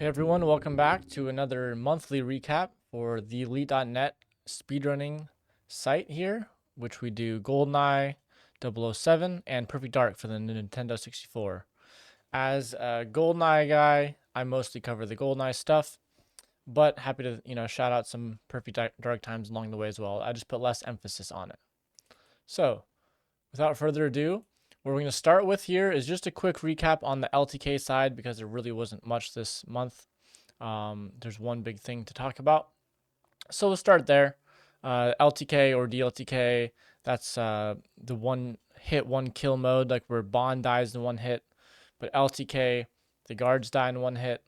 Hey everyone, welcome back to another monthly recap for the Elite.net speedrunning site here, which we do GoldenEye, 007, and Perfect Dark for the Nintendo 64. As a GoldenEye guy, I mostly cover the GoldenEye stuff, but happy to, shout out some Perfect Dark times along the way as well. I just put less emphasis on it. So, without further ado, what we're going to start with here is just a quick recap on the LTK side because there really wasn't much this month. There's one big thing to talk about. So we'll start there. LTK or DLTK, that's the one hit, one kill mode, like where Bond dies in one hit. But LTK, the guards die in one hit.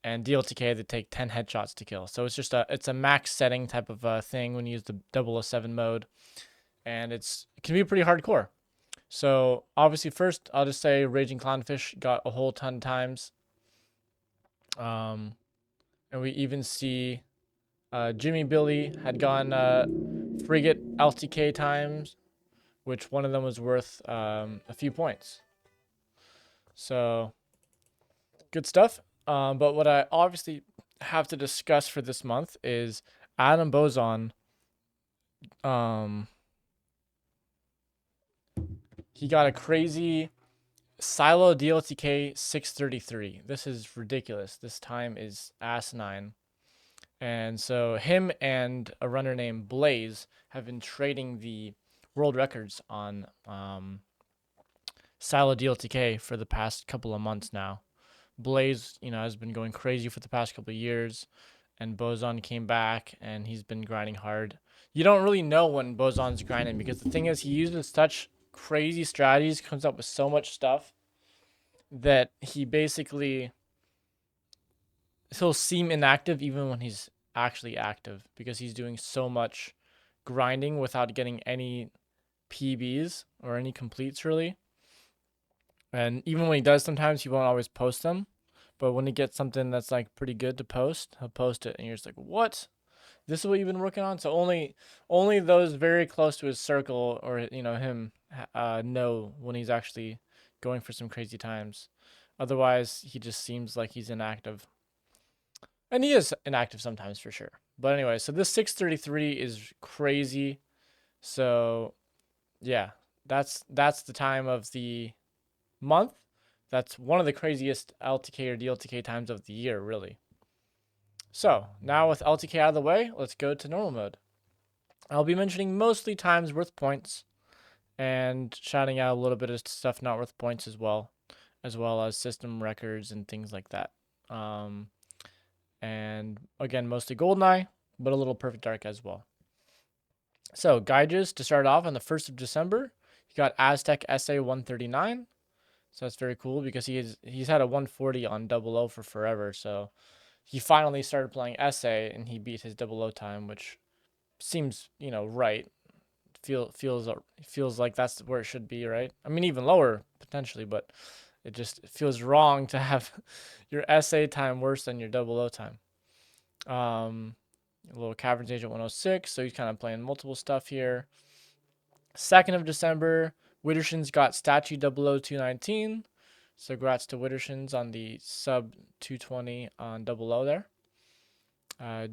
And DLTK, they take 10 headshots to kill. So it's a max setting type of thing when you use the 007 mode. And it can be pretty hardcore. So obviously first, I'll just say Raging Clownfish got a whole ton of times. And we even see Jimmy Billy had gone frigate LTK times, which one of them was worth a few points. So good stuff. But what I obviously have to discuss for this month is Adam Boson. He got a crazy Silo DLTK 633. This is ridiculous. This time is asinine. And so him and a runner named Blaze have been trading the world records on Silo DLTK for the past couple of months now. Blaze, has been going crazy for the past couple of years, and Boson came back and he's been grinding hard. You don't really know when Boson's grinding because the thing is he uses such crazy strategies, comes up with so much stuff that he'll seem inactive even when he's actually active because he's doing so much grinding without getting any PBs or any completes really. And even when he does, sometimes he won't always post them. But when he gets something that's like pretty good to post, he'll post it, and you're just like, "What? This is what you've been working on?" So only those very close to his circle or him know when he's actually going for some crazy times. Otherwise, he just seems like he's inactive. And he is inactive sometimes for sure. But anyway, so this 633 is crazy. So yeah, that's the time of the month. That's one of the craziest LTK or DLTK times of the year, really. So now with LTK out of the way, let's go to normal mode. I'll be mentioning mostly times worth points and shouting out a little bit of stuff not worth points as well as system records and things like that. And again, mostly GoldenEye, but a little Perfect Dark as well. So, Gaiges to start off on the 1st of December, he got Aztec SA 139. So that's very cool because he's had a 140 on 00 for forever. So he finally started playing SA and he beat his 00 time, which seems, right. Feels like that's where it should be, right? I mean, even lower potentially, but it just feels wrong to have your SA time worse than your 00 time. A little Caverns Agent 106, so he's kind of playing multiple stuff here. 2nd of December, Widdershins got Statue 00219. So congrats to Widdershins on the sub 220 on 00 there.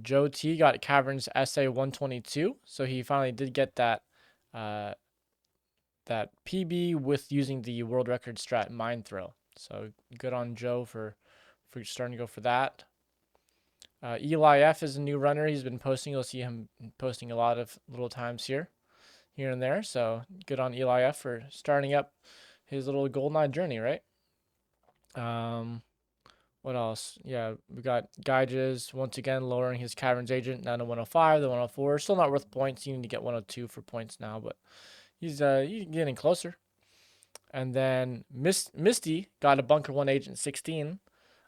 Joe T got Caverns SA 122. So he finally did get that that PB with using the world record strat Mind Throw. So good on Joe for starting to go for that. Eli F is a new runner. He's been posting. You'll see him posting a lot of little times here and there. So good on Eli F for starting up his little GoldenEye journey, right? What else? Yeah, we got Gaiges once again lowering his Caverns Agent down to 105, the 104. Still not worth points. You need to get 102 for points now, but he's getting closer. And then Misty got a Bunker 1 Agent 16.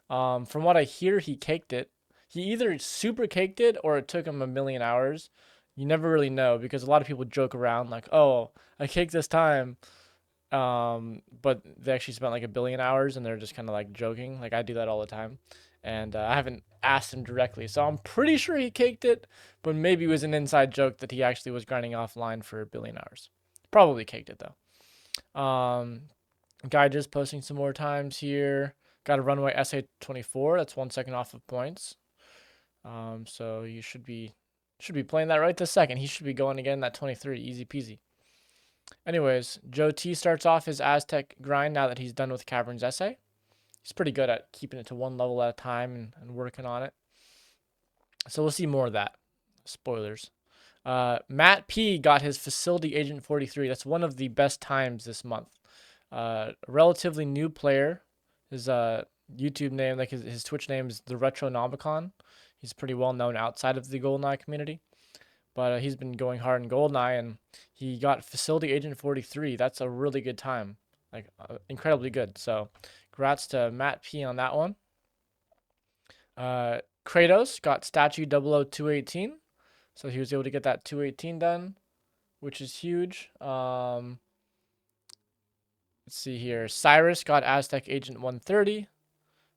From what I hear, he caked it. He either super caked it or it took him a million hours. You never really know because a lot of people joke around like, "Oh, I caked this time," but they actually spent like a billion hours and they're just kind of like joking. Like I do that all the time, and I haven't asked him directly, so I'm pretty sure he caked it, but maybe it was an inside joke that he actually was grinding offline for a billion hours. Probably caked it though. Guy just posting some more times here. Got a runway SA24. That's 1 second off of points. So you should be playing that right this second. He should be going again that 23. Easy peasy. Anyways, Joe T starts off his Aztec grind now that he's done with Cavern's essay. He's pretty good at keeping it to one level at a time and working on it. So we'll see more of that. Spoilers. Matt P got his Facility Agent 43. That's one of the best times this month. A relatively new player. His YouTube name, like his Twitch name is the Retronomicon. He's pretty well known outside of the GoldenEye community. But he's been going hard in GoldenEye, and he got Facility Agent 43. That's a really good time. Like, incredibly good. So, congrats to Matt P on that one. Kratos got Statue 00218. So, he was able to get that 218 done, which is huge. Let's see here. Cyrus got Aztec Agent 130.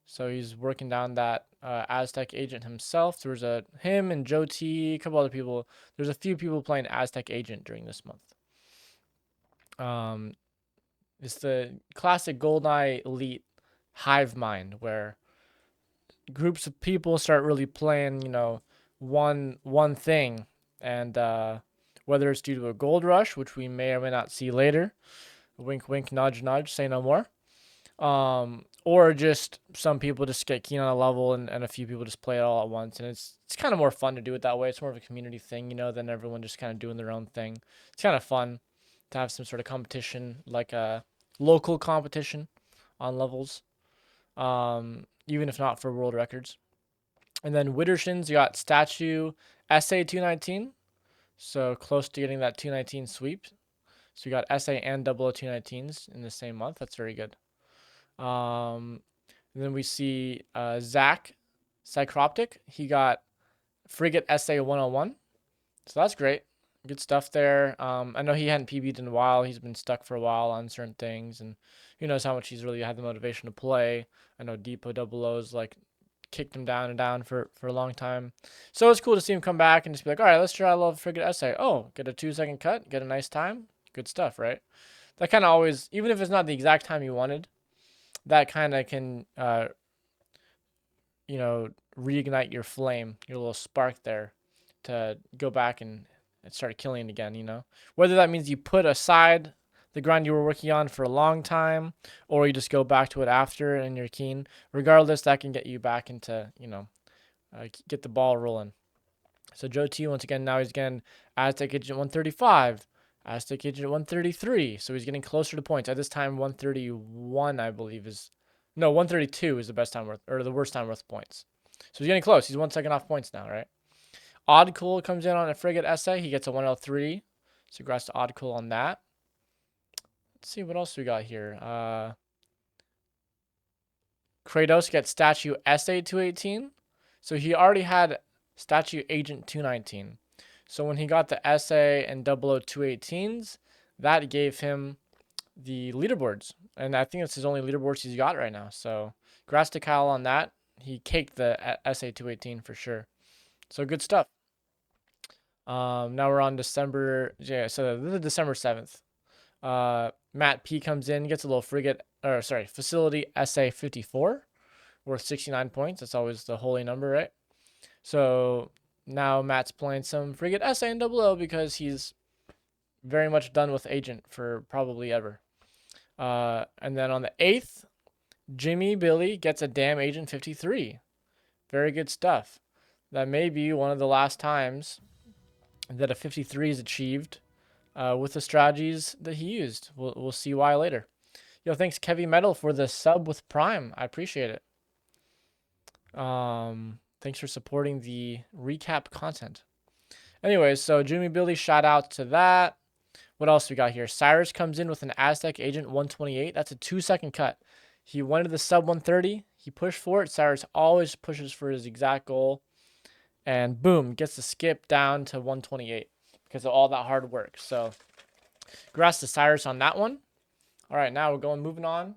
So he's working down that Aztec Agent himself. There was him and Joe T, a couple other people. There's a few people playing Aztec Agent during this month. It's the classic GoldenEye Elite hive mind where groups of people start really playing, one thing, and whether it's due to a gold rush, which we may or may not see later, wink, wink, nudge, nudge, say no more. Or just some people just get keen on a level and a few people just play it all at once. And it's kind of more fun to do it that way. It's more of a community thing, than everyone just kind of doing their own thing. It's kind of fun to have some sort of competition, like a local competition on levels, even if not for world records. And then Widdershins, you got Statue SA 219. So close to getting that 219 sweep. So you got SA and 00219s in the same month. That's very good. And then we see Zach Cycroptic. He got Frigate SA 101. So that's great. Good stuff there. I know he hadn't PB'd in a while. He's been stuck for a while on certain things, and who knows how much he's really had the motivation to play. I know Depot Double O's like kicked him down and down for a long time. So it's cool to see him come back and just be like, all right, let's try a little Frigate SA. Oh, get a 2-second cut, get a nice time. Good stuff, right? That kind of always, even if it's not the exact time you wanted, that kind of can, reignite your flame, your little spark there to go back and start killing again, Whether that means you put aside the grind you were working on for a long time or you just go back to it after and you're keen. Regardless, that can get you back into, get the ball rolling. So Joe T, once again, now he's getting Aztec Agent 135. Aztec Agent 133, so he's getting closer to points. At this time, 131, I believe, 132 is the best time worth, or the worst time worth points. So he's getting close. He's 1 second off points now, right? Oddcool comes in on a Frigate essay. He gets a 103. So congrats to Oddcool on that. Let's see what else we got here. Kratos gets Statue SA 218. So he already had Statue Agent 219. So when he got the SA and 00218s, that gave him the leaderboards. And I think it's his only leaderboards he's got right now. So congrats to Kyle on that. He caked the SA 218 for sure. So good stuff. Now we're on December. Yeah, so this is December 7th. Matt P comes in, gets a little Facility SA 54, worth 69 points. That's always the holy number, right? So now Matt's playing some Frigate SA and 00 because he's very much done with Agent for probably ever. And then on the 8th, Jimmy Billy gets a damn Agent 53. Very good stuff. That may be one of the last times that a 53 is achieved with the strategies that he used. We'll see why later. Yo, thanks Kevy Metal for the sub with Prime. I appreciate it. Thanks for supporting the recap content. Anyways, so Jimmy Billy, shout out to that. What else we got here? Cyrus comes in with an Aztec Agent 128. That's a 2-second cut. He wanted the sub 130. He pushed for it. Cyrus always pushes for his exact goal. And boom, gets the skip down to 128 because of all that hard work. So congrats to Cyrus on that one. All right, now we're moving on.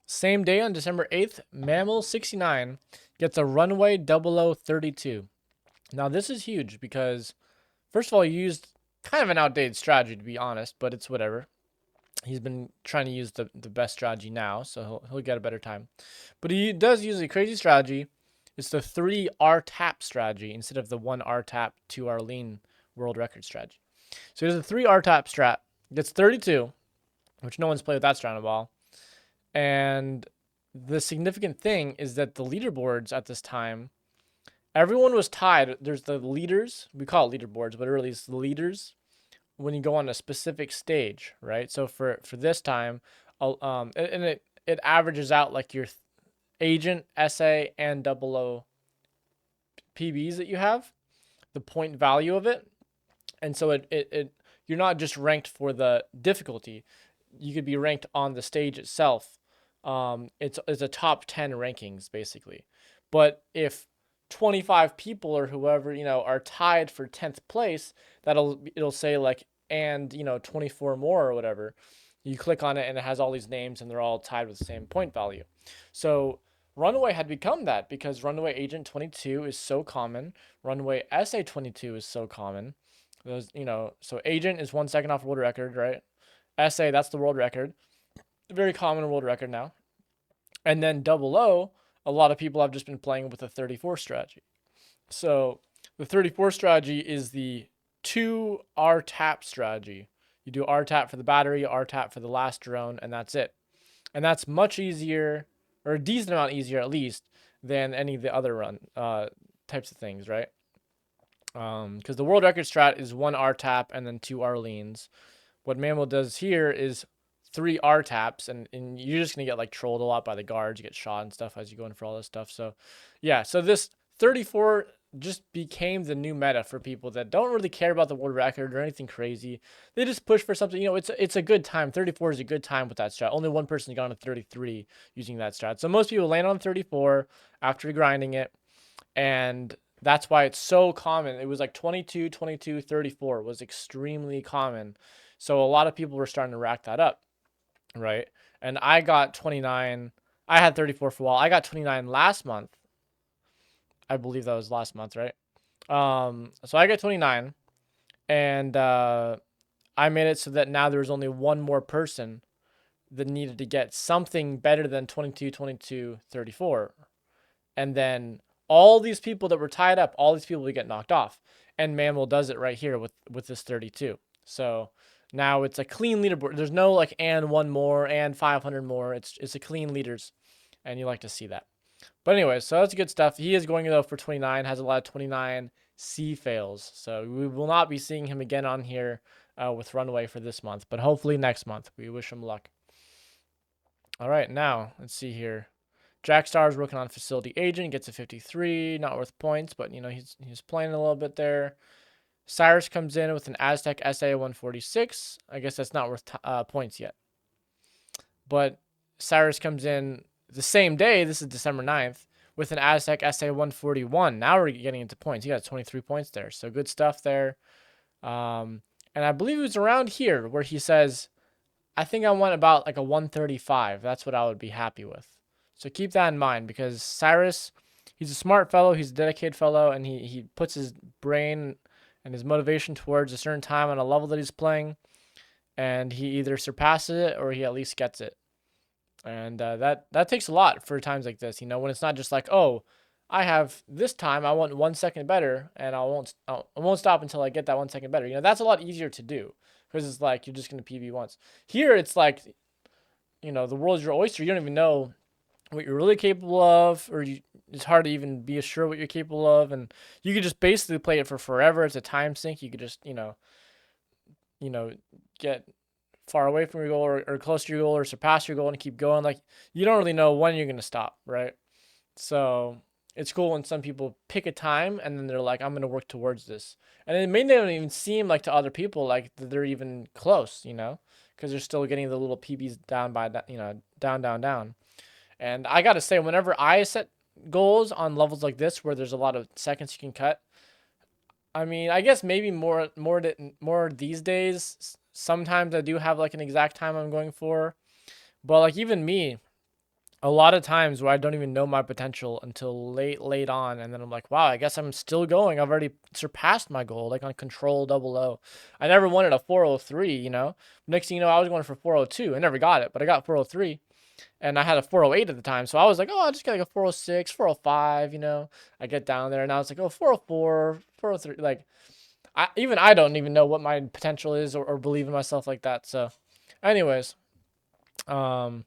Same day on December 8th, Mammal69 gets a Runway 0032. Now this is huge because, first of all, you used kind of an outdated strategy, to be honest, but it's whatever. He's been trying to use the best strategy now, so he'll get a better time. But he does use a crazy strategy. It's the 3 R tap strategy instead of the 1 R tap 2 R lean world record strategy. So he does a 3 R tap strat. Gets 32, which no one's played with that strat in a while. And the significant thing is that the leaderboards at this time, everyone was tied. There's the leaders. We call it leaderboards, but really it's the leaders when you go on a specific stage, right? So for this time, and it averages out like your agent, SA, and double O PBs that you have, the point value of it, and so it you're not just ranked for the difficulty, you could be ranked on the stage itself. It's a top 10 rankings basically, but if 25 people or whoever are tied for 10th place, it'll say like, and 24 more or whatever. You click on it and it has all these names and they're all tied with the same point value. So Runaway had become that because Runaway Agent 22 is so common. Runaway SA 22 is so common. Those, so Agent is 1 second off world record, right? SA, that's the world record. Very common world record now. And then double O, a lot of people have just been playing with the 34 strategy. So the 34 strategy is the 2 R tap strategy. You do R tap for the battery, R tap for the last drone, and that's it. And that's much easier, or a decent amount easier at least, than any of the other types of things, right? Because the world record strat is 1 R tap and then 2 R leans. What Mammal does here is 3 R taps, and you're just gonna get like trolled a lot by the guards. You get shot and stuff as you go in for all this stuff. So yeah, so this 34 just became the new meta for people that don't really care about the world record or anything crazy. They just push for something. It's a good time. 34 is a good time with that strat. Only one person got on 33 using that strat. So most people land on 34 after grinding it, and that's why it's so common. It was like 22, 22, 34 was extremely common. So a lot of people were starting to rack that up, right? And I got 29. I had 34 for a while. I got 29 last month. I believe that was last month, right? So I got 29, and I made it so that now there was only one more person that needed to get something better than 22, 22, 34. And then all these people that were tied up, all these people would get knocked off. And Mammal does it right here with this 32. So now it's a clean leaderboard. There's no like and one more and 500 more. It's a clean leaders, and you like to see that. But anyway, so that's good stuff. He is going though for 29, has a lot of 29 C fails. So we will not be seeing him again on here with Runaway for this month, but hopefully next month. We wish him luck. All right, now let's see here. Jackstar is working on Facility Agent, gets a 53, not worth points, but he's playing a little bit there. Cyrus comes in with an Aztec SA 146. I guess that's not worth points yet. But Cyrus comes in the same day, this is December 9th, with an Aztec SA 141. Now we're getting into points. He got 23 points there. So good stuff there. And I believe it was around here where he says, I think I want about like a 135. That's what I would be happy with. So keep that in mind because Cyrus, he's a smart fellow. He's a dedicated fellow, and he puts his brain and his motivation towards a certain time on a level that he's playing, and he either surpasses it or he at least gets it. And that takes a lot for times like this, when it's not just like, oh, I have this time, I want 1 second better, and I won't stop until I get that 1 second better. That's a lot easier to do because it's like you're just gonna PB once. Here it's like, the world's your oyster. You don't even know what you're really capable of, or it's hard to even be sure what you're capable of, and you could just basically play it for forever. It's a time sink. You could just get far away from your goal or close to your goal or surpass your goal and keep going. Like you don't really know when you're going to stop, right? So it's cool when some people pick a time and then they're like, I'm going to work towards this. And it may not even seem like to other people like they're even close, because they're still getting the little PBs down by that, down. And I got to say, whenever I set goals on levels like this where there's a lot of seconds you can cut, I mean, I guess maybe more these days. Sometimes I do have like an exact time I'm going for, but like even me, a lot of times where I don't even know my potential until late on, and then I'm like, wow, I guess I'm still going. I've already surpassed my goal, like on control double O. I never wanted a 403, you know. Next thing you know, I was going for 402. I never got it, but I got 403, and I had a 408 at the time, so I was like, oh, I'll just get like a 406, 405, you know. I get down there, and I was like, oh, 404, 403, like. I don't even know what my potential is or believe in myself like that. So, anyways, um,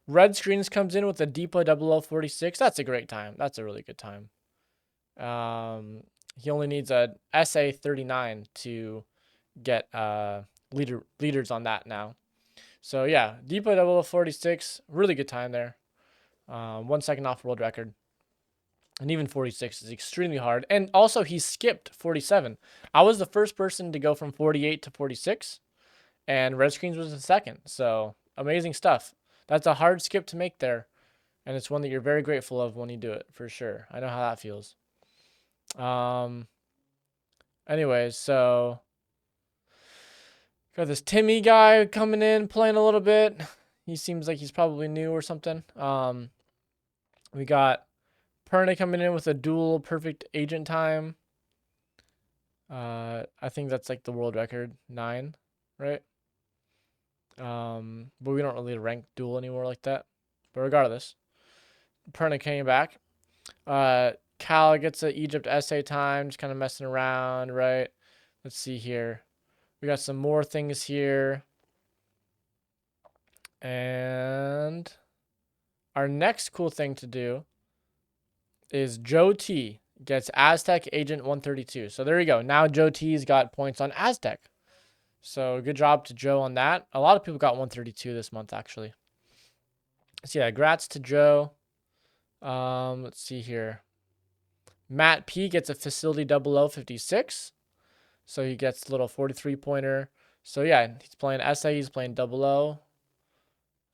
Red Screens comes in with a Depot 0046. That's a great time. That's a really good time. He only needs a SA 39 to get leaders on that now. So yeah, Depot 0046, really good time there. 1 second off world record. And even 46 is extremely hard. And also he skipped 47. I was the first person to go from 48 to 46, and Red Screens was the second. So amazing stuff. That's a hard skip to make there, and it's one that you're very grateful of when you do it, for sure. I know how that feels. Um. Anyways, so got this Timmy guy coming in, playing a little bit. He seems like he's probably new or something. We got Perna coming in with a dual perfect agent time. I think that's like the world record, 9, right? But we don't really rank duel anymore like that. But regardless, Perna came back. Cal gets a Egypt essay time, just kind of messing around, right? Let's see here. We got some more things here. And our next cool thing to do is Joe T gets Aztec Agent 132. So there you go. Now Joe T's got points on Aztec. So good job to Joe on that. A lot of people got 132 this month, actually. So yeah, grats to Joe. Let's see here. Matt P gets a Facility 0056. So he gets a little 43 pointer. So yeah, he's playing SA, he's playing 00.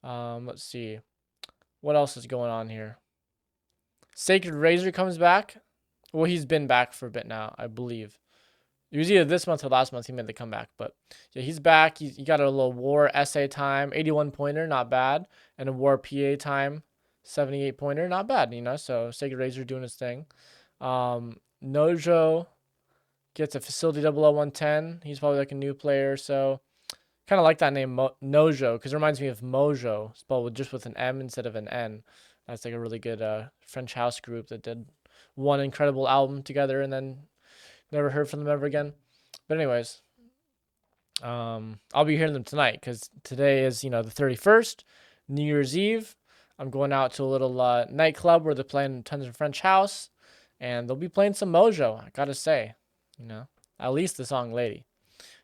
Let's see. What else is going on here? Sacred Razor comes back. Well, he's been back for a bit now, I believe. It was either this month or last month he made the comeback. But yeah, he's back. He got a little War SA time, 81 pointer, not bad. And a War PA time, 78 pointer, not bad, you know. So Sacred Razor doing his thing. Nojo gets a Facility 00110. He's probably like a new player. So kind of like that name, Nojo, because it reminds me of Mojo, spelled just with an M instead of an N. That's like a really good French house group that did one incredible album together and then never heard from them ever again. But anyways, I'll be hearing them tonight because today is, the 31st, New Year's Eve. I'm going out to a little nightclub where they're playing tons of French house, and they'll be playing some Mojo, I gotta say. At least the song Lady.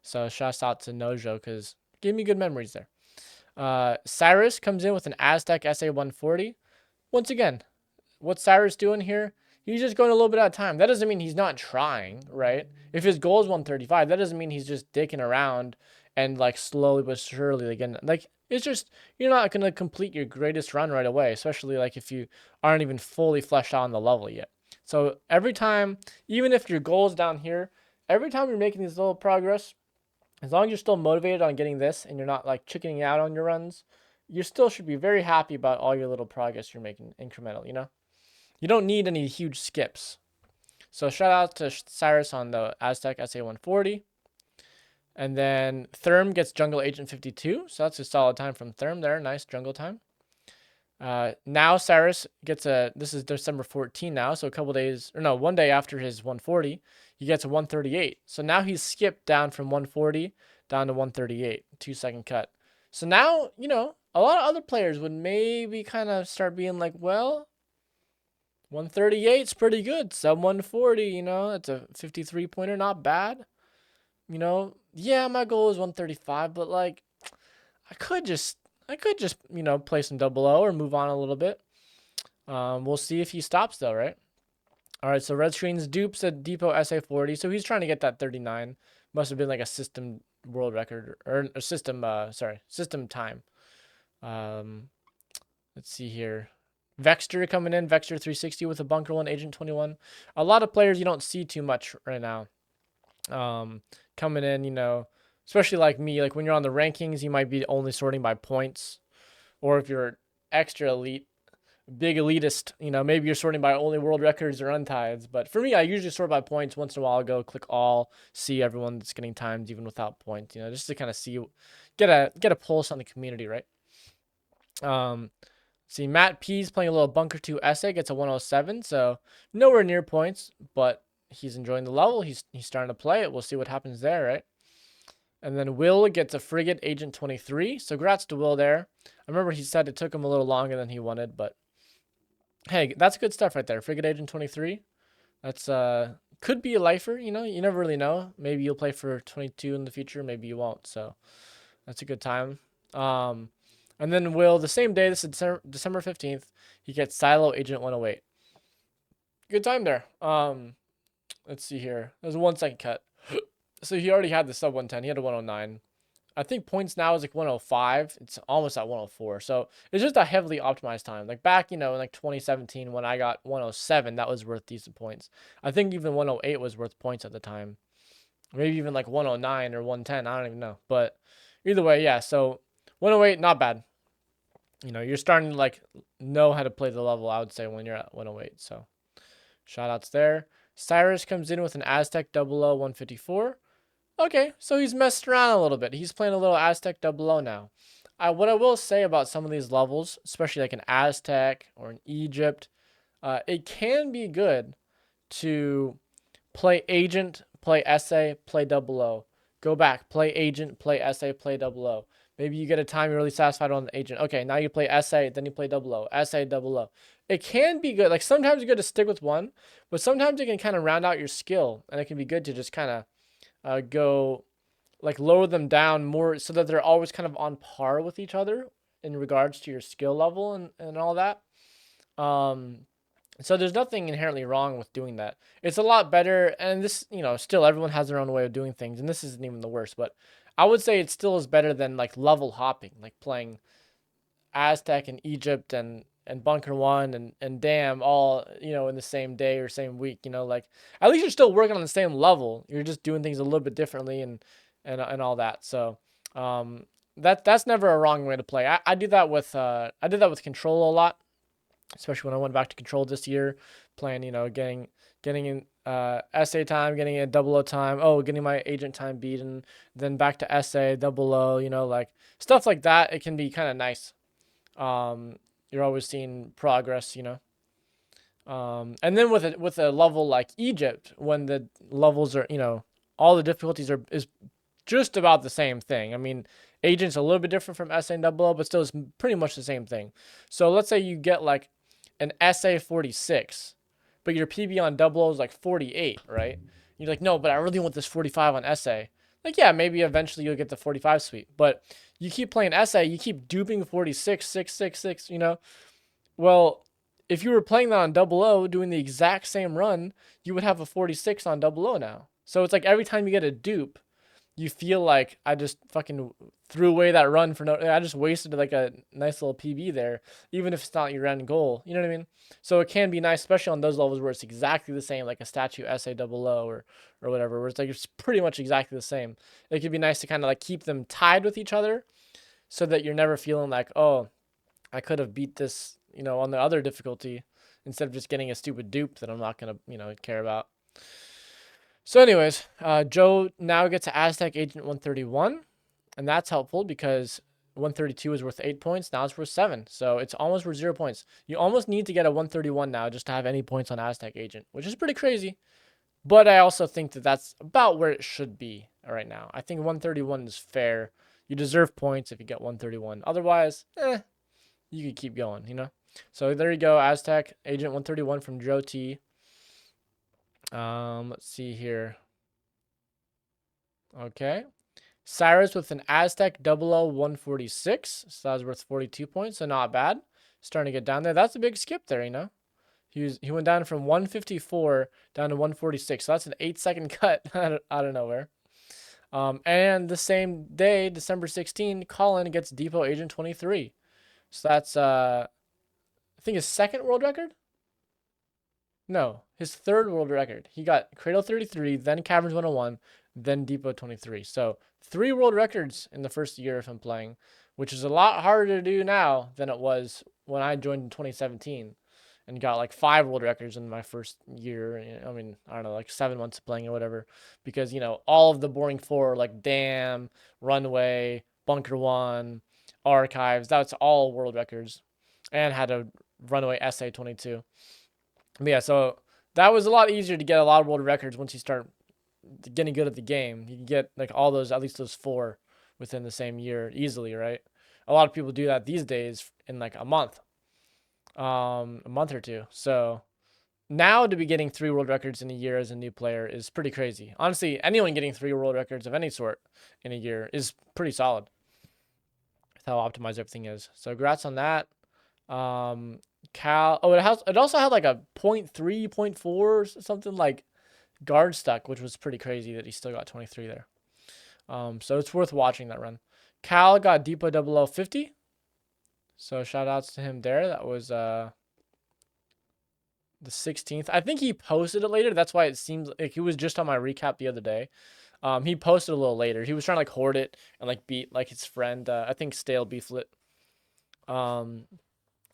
So shouts out to Nojo because gave me good memories there. Cyrus comes in with an Aztec SA-140. Once again, what's Cyrus doing here? He's just going a little bit at a time. That doesn't mean he's not trying, right? If his goal is 135, that doesn't mean he's just dicking around and like slowly but surely again. Like it's just you're not gonna complete your greatest run right away, especially like if you aren't even fully fleshed out on the level yet. So every time, even if your goal is down here, every time you're making these little progress, as long as you're still motivated on getting this and you're not like chickening out on your runs, you still should be very happy about all your little progress you're making incremental, you know? You don't need any huge skips. So shout out to Cyrus on the Aztec SA-140. And then Therm gets Jungle Agent 52. So that's a solid time from Therm there. Nice jungle time. Now Cyrus gets this is December 14 now. So a couple days, or no, 1 day after his 140, he gets a 138. So now he's skipped down from 140 down to 138, 2-second cut. So now, a lot of other players would maybe kind of start being like, well, 138's pretty good. Sub 140, it's a 53 pointer, not bad. Yeah, my goal is 135, but like I could just play some double O or move on a little bit. We'll see if he stops though, right? All right, so Red Screens dupes a Depot SA-40, so he's trying to get that 39. Must have been like a system world record or a system time. Let's see here. Vexter coming in, Vexter 360 with a Bunker 1, Agent 21. A lot of players you don't see too much right now. Coming in, especially like me, like when you're on the rankings, you might be only sorting by points. Or if you're extra elite, big elitist. You know, maybe you're sorting by only world records or untieds. But for me, I usually sort by points. Once in a while, I'll go click all, see everyone that's getting times even without points. You know, just to kind of see, get a pulse on the community, right? See, Matt P's playing a little Bunker 2 essay, gets a 107, so nowhere near points, but he's enjoying the level. He's starting to play it. We'll see what happens there, right? And then Will gets a Frigate Agent 23, so congrats to Will there. I remember he said it took him a little longer than he wanted, but hey, that's good stuff right there. Frigate Agent 23. That's could be a lifer, you know, you never really know. Maybe you'll play for 22 in the future, maybe you won't. So that's a good time. And then Will, the same day, this is December 15th, he gets Silo Agent 108. Good time there. Let's see here. There's a 1 second cut. So he already had the sub 110. He had a 109. I think points now is like 105. It's almost at 104. So it's just a heavily optimized time. Like back, you know, in like 2017 when I got 107, that was worth decent points. I think even 108 was worth points at the time. Maybe even like 109 or 110. I don't even know. But either way, yeah. So 108, not bad. You know, you're starting to like know how to play the level, I would say, when you're at 108. So shout outs there. Cyrus comes in with an Aztec 154. Okay, so he's messed around a little bit. He's playing a little Aztec 00 now. What I will say about some of these levels, especially like an Aztec or an Egypt, it can be good to play Agent, play Essay, play 00. Go back, play Agent, play Essay, play 00. Maybe you get a time you're really satisfied on the Agent. Okay, now you play Essay, then you play 00. Essay, 00. It can be good. Like sometimes it's good to stick with one, but sometimes it can kind of round out your skill, and it can be good to just kind of go like lower them down more so that they're always kind of on par with each other in regards to your skill level and all that. So there's nothing inherently wrong with doing that. It's a lot better, and this, you know, still everyone has their own way of doing things, and this isn't even the worst, but I would say it still is better than like level hopping, like playing Aztec and Egypt and Bunker 1 and Dam all, you know, in the same day or same week, you know, like at least you're still working on the same level. You're just doing things a little bit differently and all that. So that's never a wrong way to play. I did that with Control a lot, especially when I went back to Control this year, playing, you know, getting in essay time, getting in 00 time, getting my agent time beaten, then back to essay 00, you know, like stuff like that. It can be kind of nice. You're always seeing progress, you know. And then with a level like Egypt, when the levels are, you know, all the difficulties is just about the same thing. I mean, Agent's a little bit different from SA and 00, but still it's pretty much the same thing. So let's say you get like an SA 46, but your PB on 00 is like 48, right? You're like, no, but I really want this 45 on SA. Like, yeah, maybe eventually you'll get the 45 sweep, but you keep playing SA, you keep duping 46, 6, 6, 6, you know? Well, if you were playing that on 00, doing the exact same run, you would have a 46 on 00 now. So it's like every time you get a dupe, you feel like I just fucking threw away that run for no. I just wasted like a nice little PB there, even if it's not your end goal. You know what I mean? So it can be nice, especially on those levels where it's exactly the same, like a statue SA 00 or whatever, where it's like it's pretty much exactly the same. It could be nice to kind of like keep them tied with each other, so that you're never feeling like, oh, I could have beat this, you know, on the other difficulty instead of just getting a stupid dupe that I'm not gonna, you know, care about. So anyways, Joe now gets an Aztec Agent 131, and that's helpful because 132 is worth 8 points. Now it's worth 7, so it's almost worth 0 points. You almost need to get a 131 now just to have any points on Aztec Agent, which is pretty crazy. But I also think that that's about where it should be right now. I think 131 is fair. You deserve points if you get 131. Otherwise, you could keep going, you know? So there you go, Aztec Agent 131 from Joe T. Let's see here. Okay. Cyrus with an Aztec 146. So that was worth 42 points, so not bad. Starting to get down there. That's a big skip there, you know? He went down from 154 down to 146. So that's an 8-second cut out of nowhere. And the same day, December 16, Colin gets Depot Agent 23. So that's I think his second world record? No, his third world record. He got Cradle 33, then Caverns 101, then Depot 23. So 3 world records in the first year of him playing, which is a lot harder to do now than it was when I joined in 2017 and got like 5 world records in my first year. I mean, I don't know, like 7 months of playing or whatever, because all of the boring four like dam, runway, bunker one, archives. That's all world records, and had a runway SA 22. But yeah, so that was a lot easier to get a lot of world records once you start getting good at the game. You can get like all those, at least those 4 within the same year easily, right? A lot of people do that these days in like a month or two. So now to be getting 3 world records in a year as a new player is pretty crazy. Honestly, anyone getting 3 world records of any sort in a year is pretty solid with how optimized everything is. So congrats on that. Cal, it also had like a 0.3, 0.4, something like guard stuck, which was pretty crazy that he still got 23 there. So it's worth watching that run. Cal got Depot 0050. So shout outs to him there. That was the 16th. I think he posted it later. That's why it seems like he was just on my recap the other day. He posted a little later. He was trying to like hoard it and like beat like his friend, I think Stale Beeflet.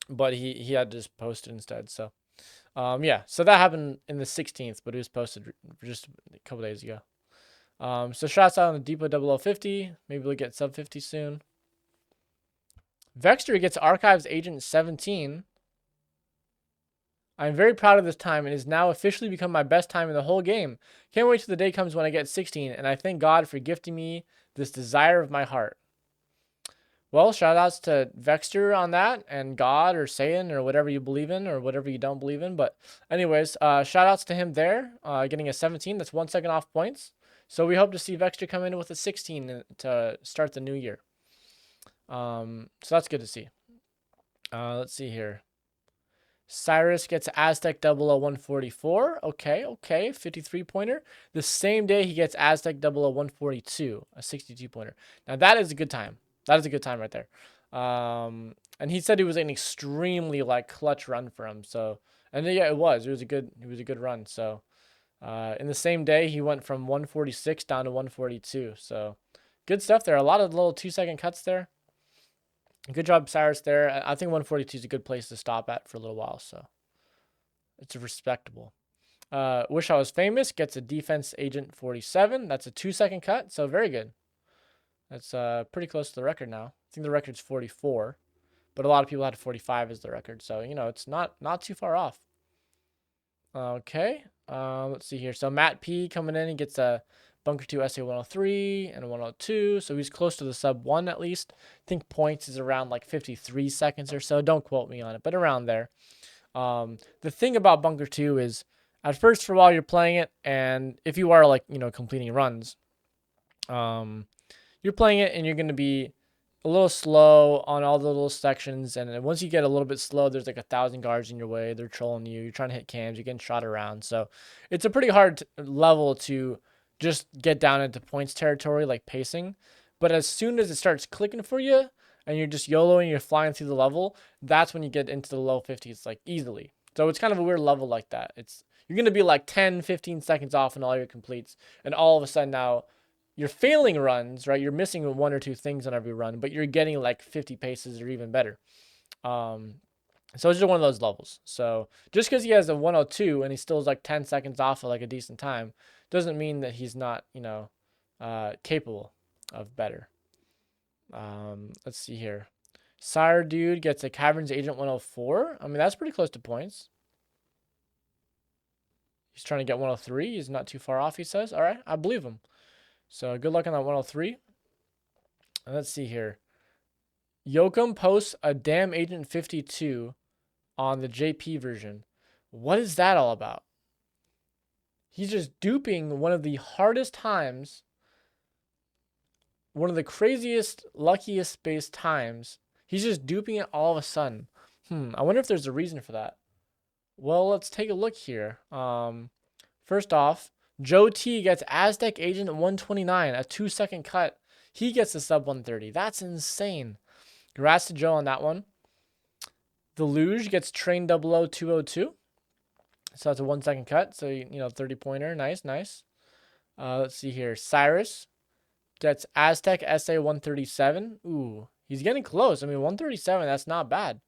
But he had to just post it instead. So yeah, so that happened in the 16th, but it was posted just a couple days ago. So shots out on the Depot 0050. Maybe we'll get sub 50 soon. Vexter gets Archives Agent 17. I'm very proud of this time and has now officially become my best time in the whole game. Can't wait till the day comes when I get 16, and I thank God for gifting me this desire of my heart. Well, shout outs to Vexter on that, and God or Satan or whatever you believe in or whatever you don't believe in. But anyways, shout outs to him there, getting a 17. That's 1 second off points. So we hope to see Vexter come in with a 16 to start the new year. So that's good to see. Let's see here. Cyrus gets Aztec 00144. Okay. 53 pointer. The same day he gets Aztec 00142, a 62 pointer. Now that is a good time. That is a good time right there. And he said it was an extremely like clutch run for him. So, and yeah, it was a good run. So, in the same day he went from 146 down to 142. So, good stuff there. A lot of little 2-second cuts there. Good job, Cyrus, there. I think 142 is a good place to stop at for a little while, so it's respectable. Wish I Was Famous gets a Defense Agent 47. That's a 2-second cut, so very good. That's pretty close to the record now. I think the record's 44, but a lot of people had 45 as the record, so it's not too far off. Okay, let's see here. So Matt P coming in, he gets a Bunker 2 SA 103 and a 102, so he's close to the sub 1 at least. I think points is around like 53 seconds or so. Don't quote me on it, but around there. The thing about Bunker 2 is, at first for a while you're playing it, and if you are like, completing runs, you're playing it and you're going to be a little slow on all the little sections, and then once you get a little bit slow, there's like 1,000 guards in your way. They're trolling you. You're trying to hit cams. You're getting shot around. So it's a pretty hard level to just get down into points territory, like pacing. But as soon as it starts clicking for you and you're just YOLOing, you're flying through the level, that's when you get into the low 50s, like easily. So it's kind of a weird level like that. You're going to be like 10, 15 seconds off in all your completes. And all of a sudden now you're failing runs, right? You're missing 1 or 2 things on every run, but you're getting like 50 paces or even better. So it's just one of those levels. So just because he has a 102 and he still is like 10 seconds off of like a decent time doesn't mean that he's not, capable of better. Let's see here. Sire Dude gets a Caverns Agent 104. I mean, that's pretty close to points. He's trying to get 103. He's not too far off, he says. All right, I believe him. So good luck on that 103. And let's see here. Yoakum posts a Damn Agent 52 on the JP version. What is that all about? He's just duping one of the hardest times, one of the craziest, luckiest space times. He's just duping it all of a sudden. I wonder if there's a reason for that. Well, let's take a look here. First off, Joe T gets Aztec Agent 129, a 2-second cut. He gets the sub 130. That's insane. Congrats to Joe on that one. The Luge gets Train 00202. So that's a 1-second cut. So, 30 pointer. Nice. Let's see here. Cyrus gets Aztec SA 137. Ooh, he's getting close. I mean, 137, that's not bad.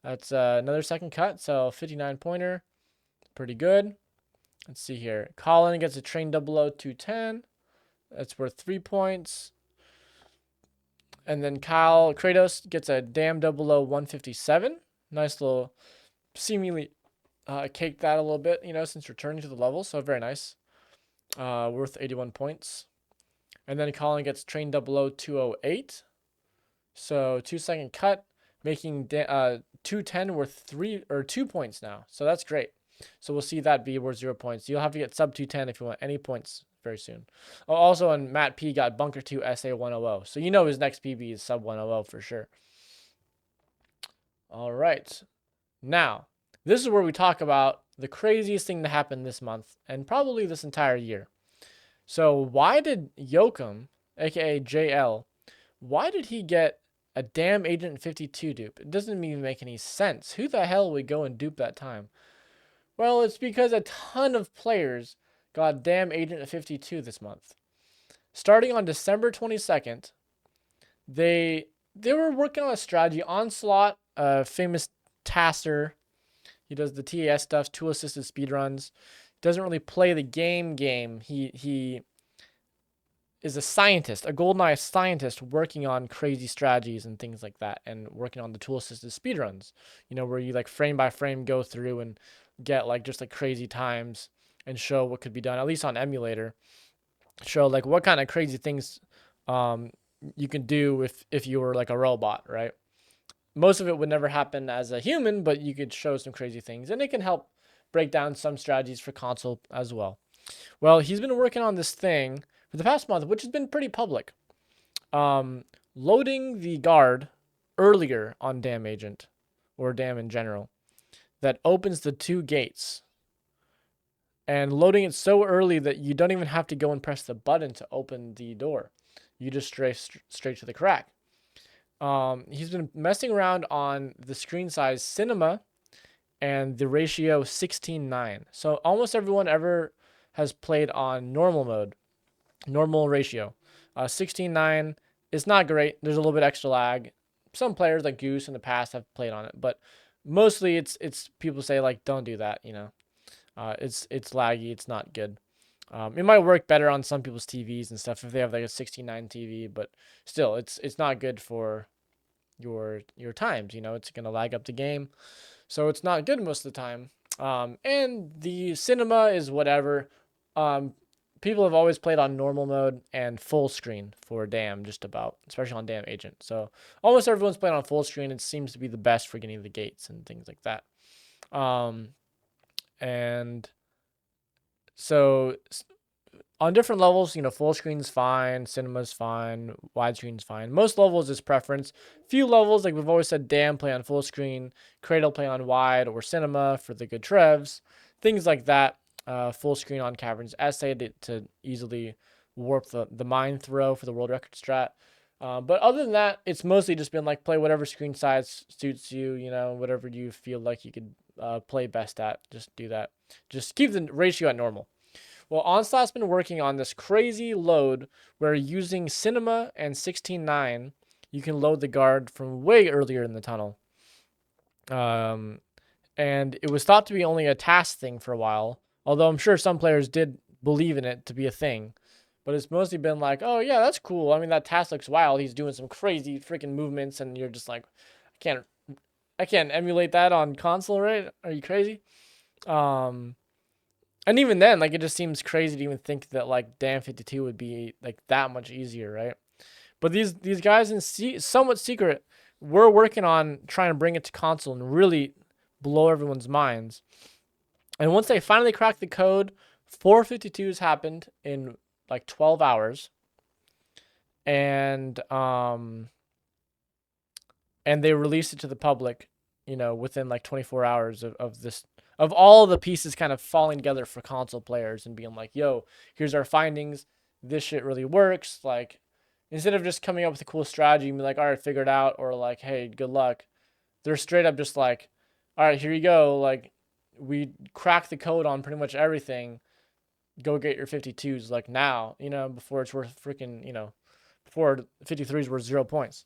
That's another second cut, so 59 pointer. Pretty good. Let's see here. Colin gets a train 00210. That's worth 3 points. And then Kratos gets a damn 00157. Nice little, seemingly cake that a little bit, since returning to the level. So very nice. Worth 81 points. And then Colin gets train 00208. So 2-second cut, making 210 worth 2 points now. So that's great. So we'll see that be worth 0 points. You'll have to get sub 210 if you want any points very soon. Oh, also, and Matt P got Bunker 2 SA 100. So his next PB is sub 100 for sure. All right. Now, this is where we talk about the craziest thing that happened this month and probably this entire year. So why did Yoakum, aka JL, why did he get a damn Agent 52 dupe? It doesn't even make any sense. Who the hell would go and dupe that time? Well, it's because a ton of players got damn Agent 52 this month. Starting on December 22nd, they were working on a strategy. Onslaught, a famous taster, he does the TAS stuff, tool-assisted speedruns. Doesn't really play the game. He is a scientist, a GoldenEye scientist working on crazy strategies and things like that, and working on the tool-assisted speedruns, where you like frame by frame go through and get just crazy times and show what could be done, at least on emulator, show like what kind of crazy things you can do if you were like a robot, right? Most of it would never happen as a human, but you could show some crazy things, and it can help break down some strategies for console as well. Well, he's been working on this thing for the past month, which has been pretty public. Loading the guard earlier on Dam Agent, or Dam in general, that opens the 2 gates. And loading it so early that you don't even have to go and press the button to open the door. You just straight to the crack. He's been messing around on the screen size cinema and the ratio 16:9. So almost everyone ever has played on normal mode, normal ratio. 16:9 is not great. There's a little bit extra lag. Some players like Goose in the past have played on it, but mostly it's people say like don't do that. It's laggy. It's not good. It might work better on some people's TVs and stuff if they have like a 16:9 TV, but still, it's not good for your times. It's gonna lag up the game, so it's not good most of the time. And the cinema is whatever. People have always played on normal mode and full screen for Dam, just about, especially on Dam Agent. So almost everyone's playing on full screen. It seems to be the best for getting the gates and things like that. And so on different levels, full screen's fine, cinema's fine, widescreen's fine. Most levels is preference. Few levels, like we've always said, Dam play on full screen, Cradle play on wide or cinema for the good trevs, things like that. Full screen on Caverns Essay to easily warp the mine throw for the world record strat. But other than that, it's mostly just been like play whatever screen size suits you, whatever you feel like you could play best at. Just do that. Just keep the ratio at normal. Well, Onslaught's been working on this crazy load where using Cinema and 16:9, you can load the guard from way earlier in the tunnel. And it was thought to be only a task thing for a while, although I'm sure some players did believe in it to be a thing. But it's mostly been like, oh, yeah, that's cool. I mean, that task looks wild. He's doing some crazy freaking movements, and you're just like, I can't emulate that on console, right? Are you crazy? And even then, like, it just seems crazy to even think that, like, Dam 52 would be, like, that much easier, right? But these guys in somewhat secret were working on trying to bring it to console and really blow everyone's minds. And once they finally cracked the code, 452s happened in like 12 hours. And they released it to the public, within like 24 hours of all the pieces kind of falling together for console players and being like, yo, here's our findings. This shit really works. Like, instead of just coming up with a cool strategy and be like, all right, figure it out, or like, hey, good luck, they're straight up just like, all right, here you go. Like, we cracked the code on pretty much everything. Go get your 52s like now, before it's worth freaking, before 53s were 0 points.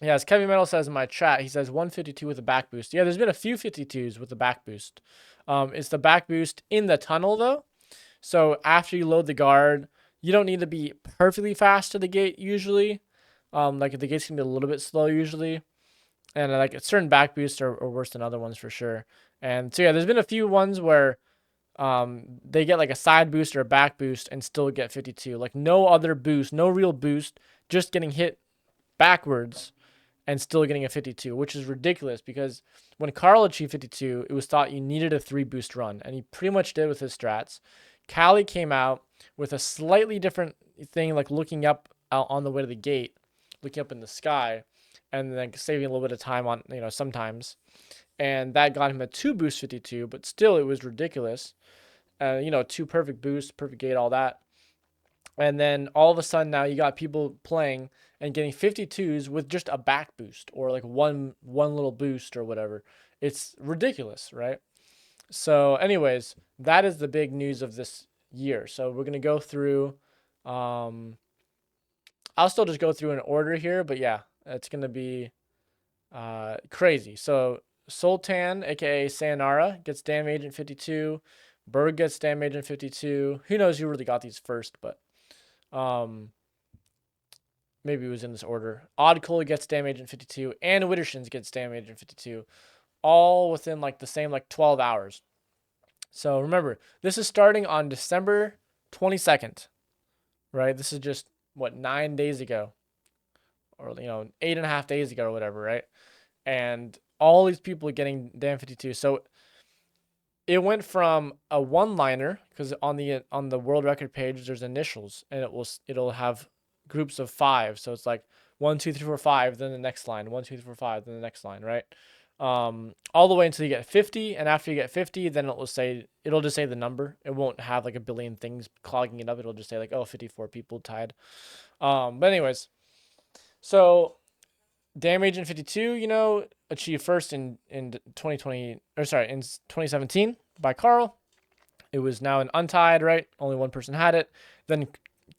Yeah, as Kevin Metal says in my chat, he says 152 with a back boost. Yeah, there's been a few 52s with the back boost. It's the back boost in the tunnel though. So after you load the guard, you don't need to be perfectly fast to the gate usually. Like the gates can be a little bit slow usually, and like certain back boosts are worse than other ones for sure. And so yeah, there's been a few ones where they get like a side boost or a back boost and still get 52. Like no other boost, no real boost, just getting hit backwards and still getting a 52, which is ridiculous because when Carl achieved 52, it was thought you needed a 3 boost run, and he pretty much did with his strats. Callie came out with a slightly different thing, like looking up out on the way to the gate, looking up in the sky, and then saving a little bit of time on, sometimes. And that got him a 2 boost 52, but still it was ridiculous. 2 perfect boosts, perfect gate, all that. And then all of a sudden now you got people playing and getting 52s with just a back boost or like one little boost or whatever. It's ridiculous, right? So anyways, that is the big news of this year. So we're going to go through I'll still just go through in order here, but yeah, it's going to be crazy. So Sultan, aka Sayonara, gets damage in 52. Berg gets damage in 52. Who knows who really got these first, but maybe it was in this order. Oddcool gets damage in 52, and Wittershins gets damage in 52, all within like the same like 12 hours. So remember, this is starting on December 22nd, right? This is just what 9 days ago, or 8.5 days ago, or whatever, right? And all these people are getting damn 52. So it went from a one-liner, because on the world record page there's initials, and it'll have groups of 5. So it's like 1, 2, 3, 4, 5, then the next line, 1, 2, 3, 4, 5, then the next line, right? All the way until you get 50, and after you get 50, then it'll just say the number. It won't have like a billion things clogging it up. It'll just say like, oh, 54 people tied. But anyways, so damage in 52, achieved first in 2020, or sorry, in 2017 by Carl. It was now an untied, right? Only one person had it. Then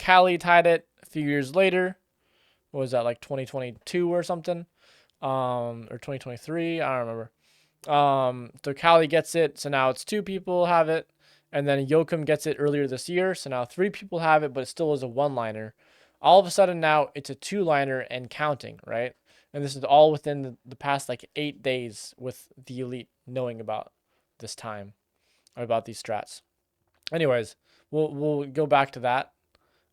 Callie tied it a few years later. What was that, like 2022 or something? Or 2023? I don't remember. So Callie gets it, so now it's 2 people have it. And then Yoakum gets it earlier this year, so now 3 people have it, but it still is a one-liner. All of a sudden now it's a 2-liner and counting, right? And this is all within the past like 8 days with the elite knowing about this time, or about these strats. Anyways, we'll go back to that.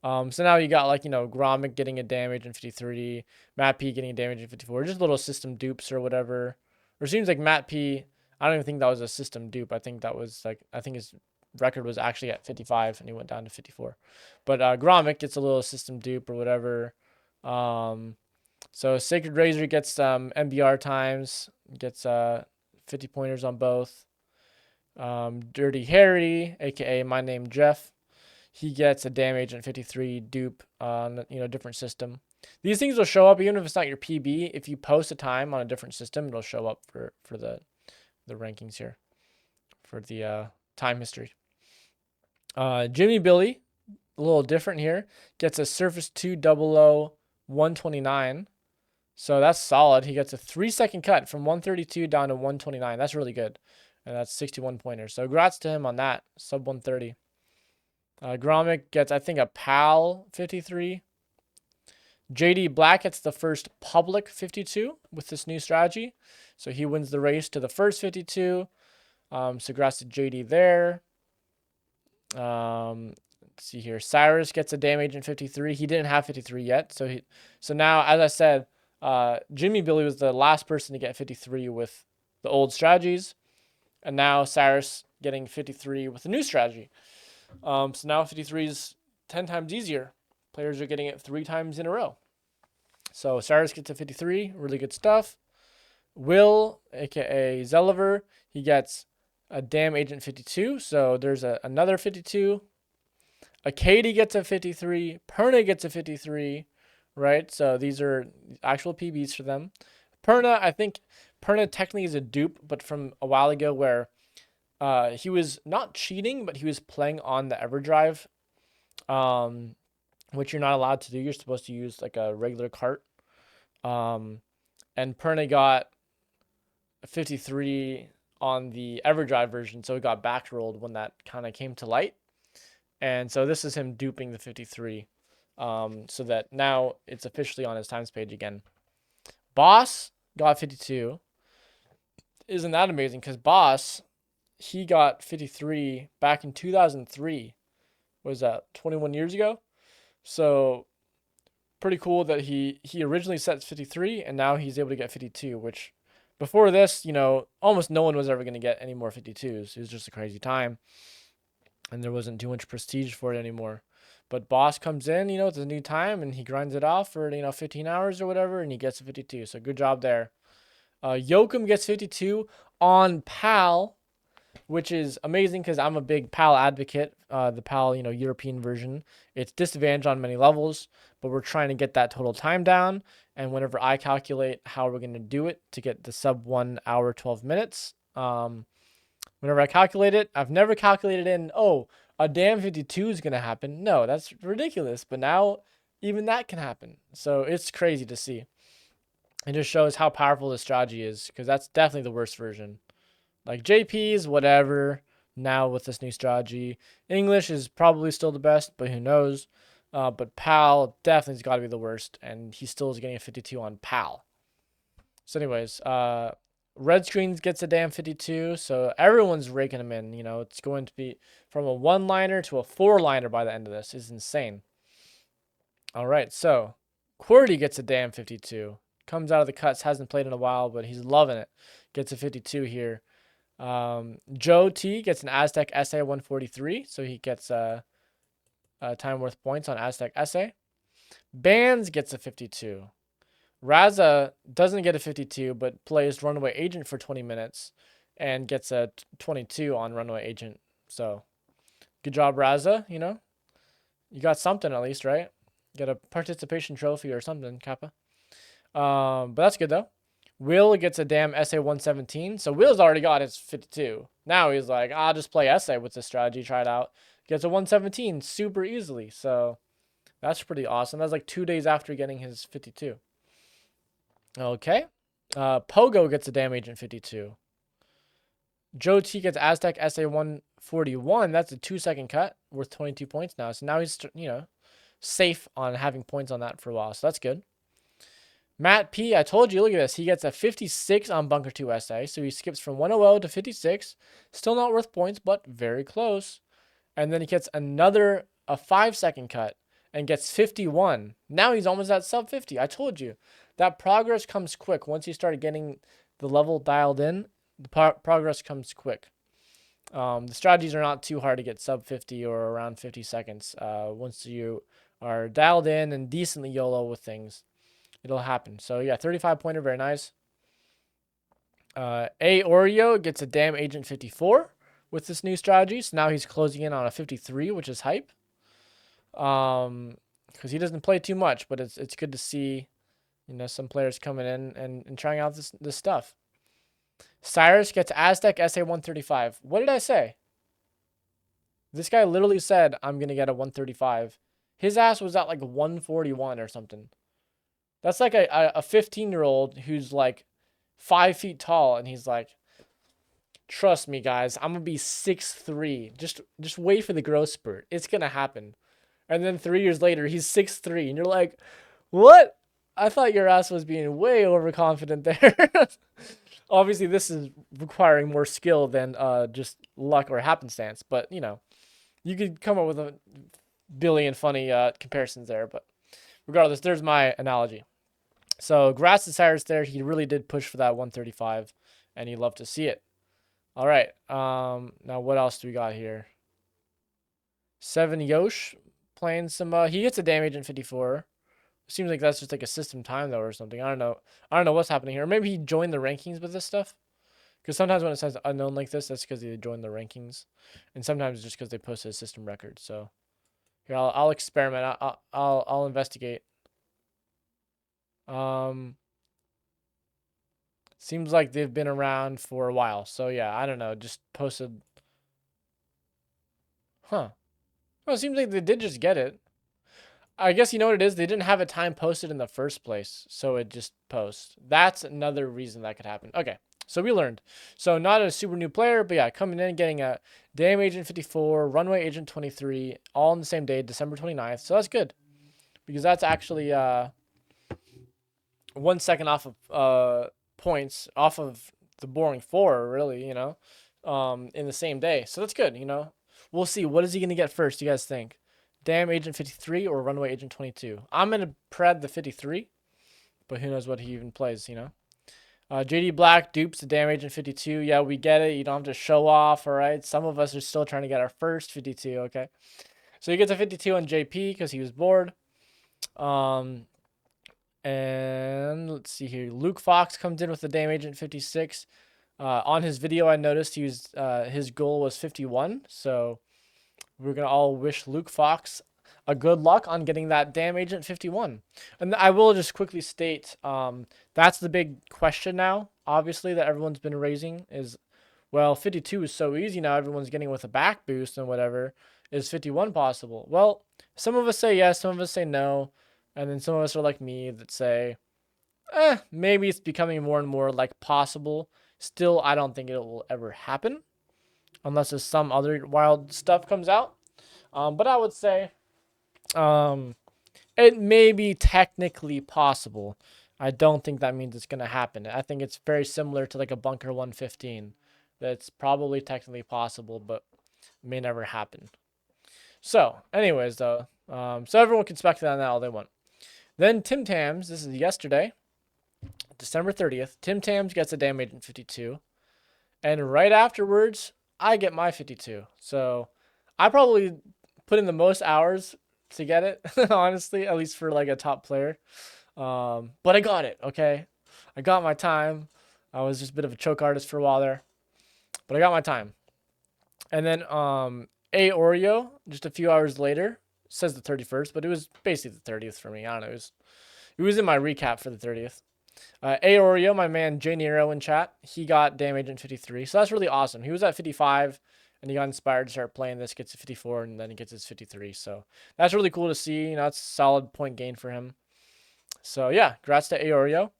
So now you got like, Gromit getting a damage in 53, Matt P getting a damage in 54, just little system dupes or whatever. Or it seems like Matt P, I don't even think that was a system dupe. I think his record was actually at 55 and he went down to 54. But Gromit gets a little system dupe or whatever. So Sacred Razor gets MBR times, gets 50 pointers on both. Dirty Harry, aka my name Jeff, he gets a damage in 53 dupe on different system. These things will show up even if it's not your PB. If you post a time on a different system, it'll show up for the rankings here, for the time history. Jimmy Billy, a little different here, gets a Surface 2 00 129. So that's solid. He gets a 3-second cut from 132 down to 129. That's really good. And that's 61 pointers. So congrats to him on that. Sub 130. Gromit gets, I think, a PAL 53. JD Black gets the first public 52 with this new strategy. So he wins the race to the first 52. So congrats to JD there. Let's see here. Cyrus gets a damage in 53. He didn't have 53 yet. So now, as I said, Jimmy Billy was the last person to get 53 with the old strategies. And now Cyrus getting 53 with the new strategy. So now 53 is 10 times easier. Players are getting it 3 times in a row. So Cyrus gets a 53, really good stuff. Will, aka Zelliver, he gets a Damn Agent 52. So there's another 52. Katie gets a 53. Perna gets a 53, right? So these are actual PBs for them. Perna, I think Perna technically is a dupe, but from a while ago where he was not cheating, but he was playing on the EverDrive, which you're not allowed to do. You're supposed to use like a regular cart. and Perna got 53 on the EverDrive version, so it got backrolled when that kind of came to light. And so this is him duping the 53, so that now it's officially on his times page again. Boss got 52. Isn't that amazing? Because Boss, he got 53 back in 2003. Was that 21 years ago? So pretty cool that he originally set 53 and now he's able to get 52, which before this, almost no one was ever going to get any more 52s. It was just a crazy time and there wasn't too much prestige for it anymore. But Boss comes in, it's a new time and he grinds it off for, 15 hours or whatever and he gets a 52. So good job there. Yoakum gets 52 on PAL, which is amazing because I'm a big PAL advocate. The PAL, European version. It's disadvantaged on many levels, but we're trying to get that total time down. And whenever I calculate how we're going to do it to get the sub 1 hour, 12 minutes, whenever I calculate it, I've never calculated in, a damn 52 is going to happen. No, that's ridiculous. But now even that can happen. So it's crazy to see. It just shows how powerful this strategy is because that's definitely the worst version. Like JP's, whatever, now with this new strategy. English is probably still the best, but who knows. But PAL definitely has got to be the worst, and he still is getting a 52 on PAL. So anyways, Red Screens gets a damn 52, so everyone's raking him in. It's going to be from a one-liner to a four-liner by the end of this. It's insane. All right, so QWERTY gets a damn 52. Comes out of the cuts, hasn't played in a while, but he's loving it. Gets a 52 here. Joe T gets an Aztec Essay 143, so he gets a time worth points on Aztec Essay. Bands gets a 52. Raza doesn't get a 52, but plays Runaway Agent for 20 minutes and gets a 22 on Runaway Agent. So good job, Raza. You got something at least, right? Got a participation trophy or something, Kappa. But that's good though. Will gets a damn Essay 117. So Will's already got his 52. Now he's like, I'll just play Essay with this strategy, try it out. Gets a 117 super easily. So that's pretty awesome. That's like 2 days after getting his 52. Okay. Pogo gets a damn Agent 52. Joe T gets Aztec Essay 141. That's a 2-second cut worth 22 points now. So now he's, safe on having points on that for a while. So that's good. Matt P, I told you, look at this. He gets a 56 on Bunker 2 Essay. So he skips from 100 to 56. Still not worth points, but very close. And then he gets a 5-second cut and gets 51. Now he's almost at sub 50. I told you. That progress comes quick. Once you start getting the level dialed in, the progress comes quick. The strategies are not too hard to get sub 50 or around 50 seconds. Once you are dialed in and decently YOLO with things, it'll happen. So yeah, 35-pointer, very nice. A Oreo gets a damn Agent 54 with this new strategy. So now he's closing in on a 53, which is hype. Because he doesn't play too much, but it's good to see, some players coming in and trying out this stuff. Cyrus gets Aztec Essay 135. What did I say? This guy literally said, I'm going to get a 135. His ass was at like 141 or something. That's like a 15-year-old who's like 5 feet tall, and he's like, trust me, guys, I'm going to be 6'3". Just wait for the growth spurt. It's going to happen. And then 3 years later, he's 6'3", and you're like, what? I thought your ass was being way overconfident there. Obviously, this is requiring more skill than just luck or happenstance. But, you could come up with a billion funny comparisons there. But regardless, there's my analogy. So, grass to Cyrus there. He really did push for that 135, and you love to see it. All right. Now, what else do we got here? 7 Yosh playing some... he gets a damage in 54. Seems like that's just like a system time though or something. I don't know what's happening here. Or maybe he joined the rankings with this stuff. Because sometimes when it says unknown like this, that's because they joined the rankings. And sometimes it's just because they posted a system record. So here, I'll experiment. I'll investigate. Seems like they've been around for a while. So yeah, I don't know. Just posted. Huh. Well, it seems like they did just get it. I guess you know what it is? They didn't have a time posted in the first place, so it just posts. That's another reason that could happen. Okay, so we learned. So not a super new player, but yeah, coming in, getting a Damn Agent 54, Runway Agent 23, all on the same day, December 29th. So that's good, because that's actually 1 second off of points, off of the boring four, really, in the same day. So that's good, We'll see. What is he going to get first, you guys think? Damn Agent 53 or Runway Agent 22? I'm going to pred the 53, but who knows what he even plays. JD Black dupes the Damn Agent 52. Yeah, we get it. You don't have to show off, all right? Some of us are still trying to get our first 52, okay? So he gets a 52 on JP because he was bored. And let's see here. Luke Fox comes in with the Damn Agent 56. On his video, I noticed his goal was 51. So we're going to all wish Luke Fox a good luck on getting that Damn Agent 51. And I will just quickly state that's the big question now, obviously, that everyone's been raising is, well, 52 is so easy now. Everyone's getting with a back boost and whatever. Is 51 possible? Well, some of us say yes, some of us say no. And then some of us are like me that say, maybe it's becoming more and more like possible. Still, I don't think it will ever happen unless there's some other wild stuff comes out. But I would say it may be technically possible. I don't think that means it's going to happen. I think it's very similar to like a Bunker 115. That's probably technically possible, but may never happen. So, anyways, though, so everyone can speculate on that all they want. Then Tim Tams, this is yesterday, December 30th. Tim Tams gets a Damn Agent 52. And right afterwards, I get my 52. So I probably put in the most hours to get it, honestly, at least for like a top player. But I got it, okay? I got my time. I was just a bit of a choke artist for a while there. But I got my time. And then A Oreo, just a few hours later, says the 31st, but it was basically the 30th for me. I don't know. It was in my recap for the 30th. A Oreo, my man J Nero in chat, he got Damn Agent 53. So that's really awesome. He was at 55 and he got inspired to start playing this, gets a 54, and then he gets his 53. So that's really cool to see. It's a solid point gain for him. So yeah, congrats to A Oreo.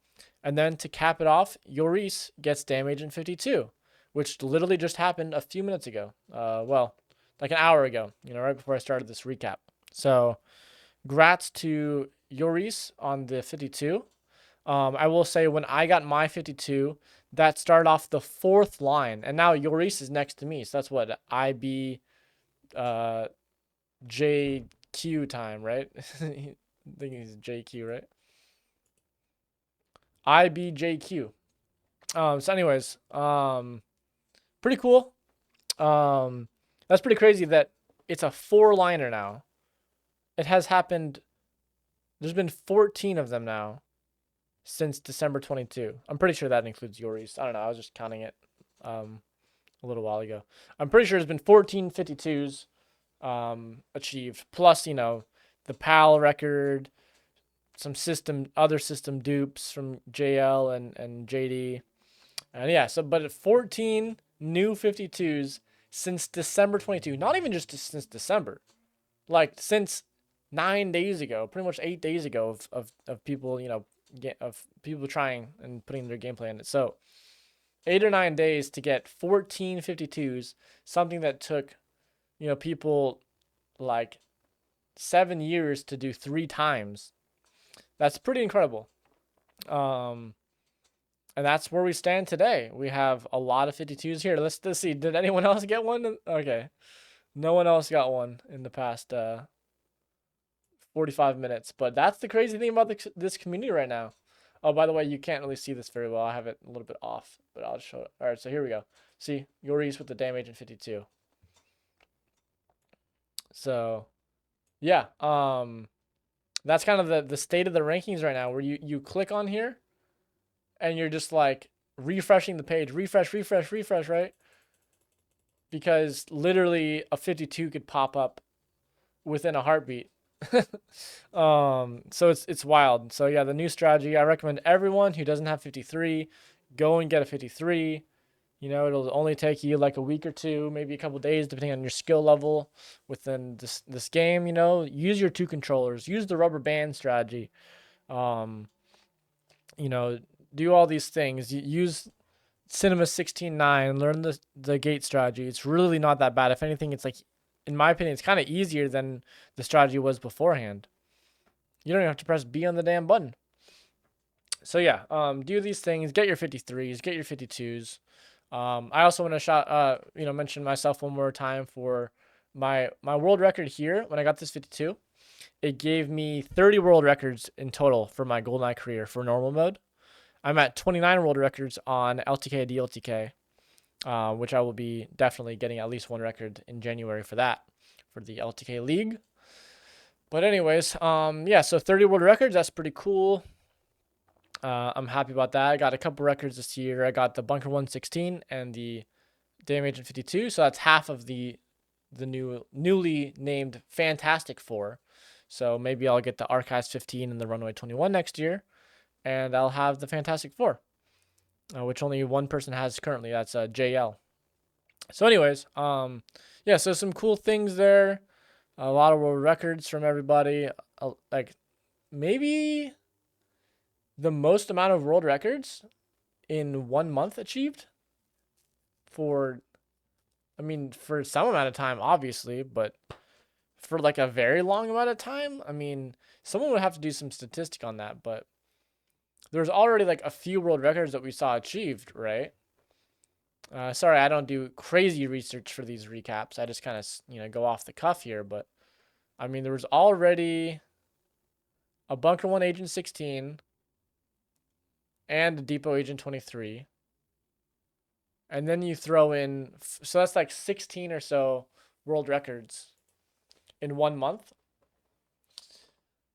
And then to cap it off, Yoris gets Damn Agent 52, which literally just happened a few minutes ago. Well, like an hour ago, right before I started this recap. So, grats to Yoris on the 52. I will say when I got my 52, that started off the 4th line, and now Yoris is next to me. So that's what IB, JQ time, right? I think he's JQ, right? IBJQ. So anyways, pretty cool. That's pretty crazy that it's a 4-liner now. It has happened. There's been 14 of them now since December 22. I'm pretty sure that includes Yoris. I don't know. I was just counting it a little while ago. I'm pretty sure there's been 14 52s achieved. Plus, the PAL record, some other system dupes from JL and JD. And yeah, but 14 new 52s since December 22. Not even just since December. Like since 9 days ago, pretty much 8 days ago of people, of people trying and putting their gameplay in it. So 8 or 9 days to get 14 52s, something that took, people like 7 years to do 3 times. That's pretty incredible. And that's where we stand today. We have a lot of 52s here. Let's see. Did anyone else get one? Okay. No one else got one in the past 45 minutes. But that's the crazy thing about this community right now. Oh, by the way, you can't really see this very well. I have it a little bit off, but I'll show it. All right, so here we go. See, Yoris with the Damn Agent 52. So, yeah. That's kind of the state of the rankings right now, where you click on here and you're just like refreshing the page, refresh, right? Because literally a 52 could pop up within a heartbeat. So it's wild. So yeah, the new strategy, I recommend everyone who doesn't have 53 go and get a 53. You know, it'll only take you like a week or two, maybe a couple days, depending on your skill level within this game. You know, use your two controllers, use the rubber band strategy. Um, you know, do all these things. Use Cinema 16:9, learn the gate strategy. It's really not that bad. If anything, it's like, in my opinion, it's kind of easier than the strategy was beforehand. You don't even have to press B on the damn button. So yeah, do these things. Get your 53s. Get your 52s. I also want to mention myself one more time for my world record here. When I got this 52, it gave me 30 world records in total for my GoldenEye career for normal mode. I'm at 29 world records on LTK DLTK, which I will be definitely getting at least one record in January for that, for the LTK League. But anyways, yeah, so 30 world records, that's pretty cool. I'm happy about that. I got a couple records this year. I got the Bunker 116 and the Damn Agent 52, so that's half of the newly named Fantastic Four. So maybe I'll get the Archives 15 and the Runway 21 next year, and I'll have the Fantastic Four, which only one person has currently. That's JL. So anyways, yeah, so some cool things there. A lot of world records from everybody. Like maybe the most amount of world records in 1 month achieved for, I mean, for some amount of time, obviously, but for like a very long amount of time, I mean, someone would have to do some statistic on that, but there's already like a few world records that we saw achieved, right? Sorry, I don't do crazy research for these recaps. I just kind of, go off the cuff here, but I mean, there was already a Bunker 1 Agent 16 and a Depot Agent 23. And then you throw in, so that's like 16 or so world records in 1 month.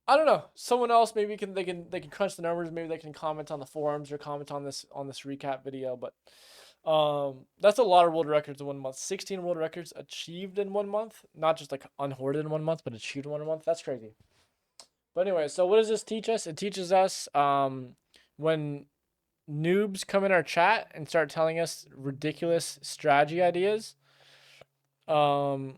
I don't know. Someone else maybe they can crunch the numbers. Maybe they can comment on the forums or comment on this recap video. But that's a lot of world records in 1 month. 16 world records achieved in 1 month, not just like unhoarded in 1 month, but achieved in 1 month. That's crazy. But anyway, so what does this teach us? It teaches us when noobs come in our chat and start telling us ridiculous strategy ideas, in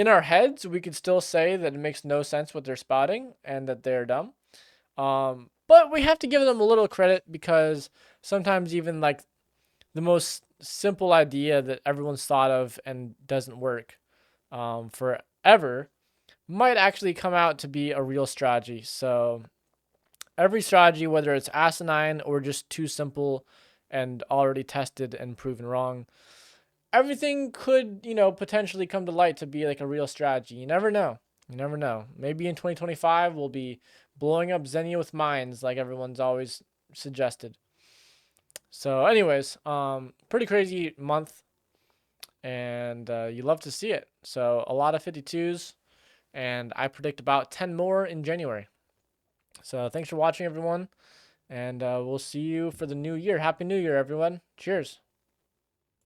our heads, we could still say that it makes no sense what they're spotting and that they're dumb. But we have to give them a little credit, because sometimes even like the most simple idea that everyone's thought of and doesn't work forever might actually come out to be a real strategy. So every strategy, whether it's asinine or just too simple and already tested and proven wrong, everything could, potentially come to light to be like a real strategy. You never know. You never know. Maybe in 2025 we'll be blowing up Xenia with mines like everyone's always suggested. So anyways, pretty crazy month, and you love to see it. So a lot of 52s, and I predict about 10 more in January. So thanks for watching, everyone, and we'll see you for the new year. Happy New Year, everyone. Cheers.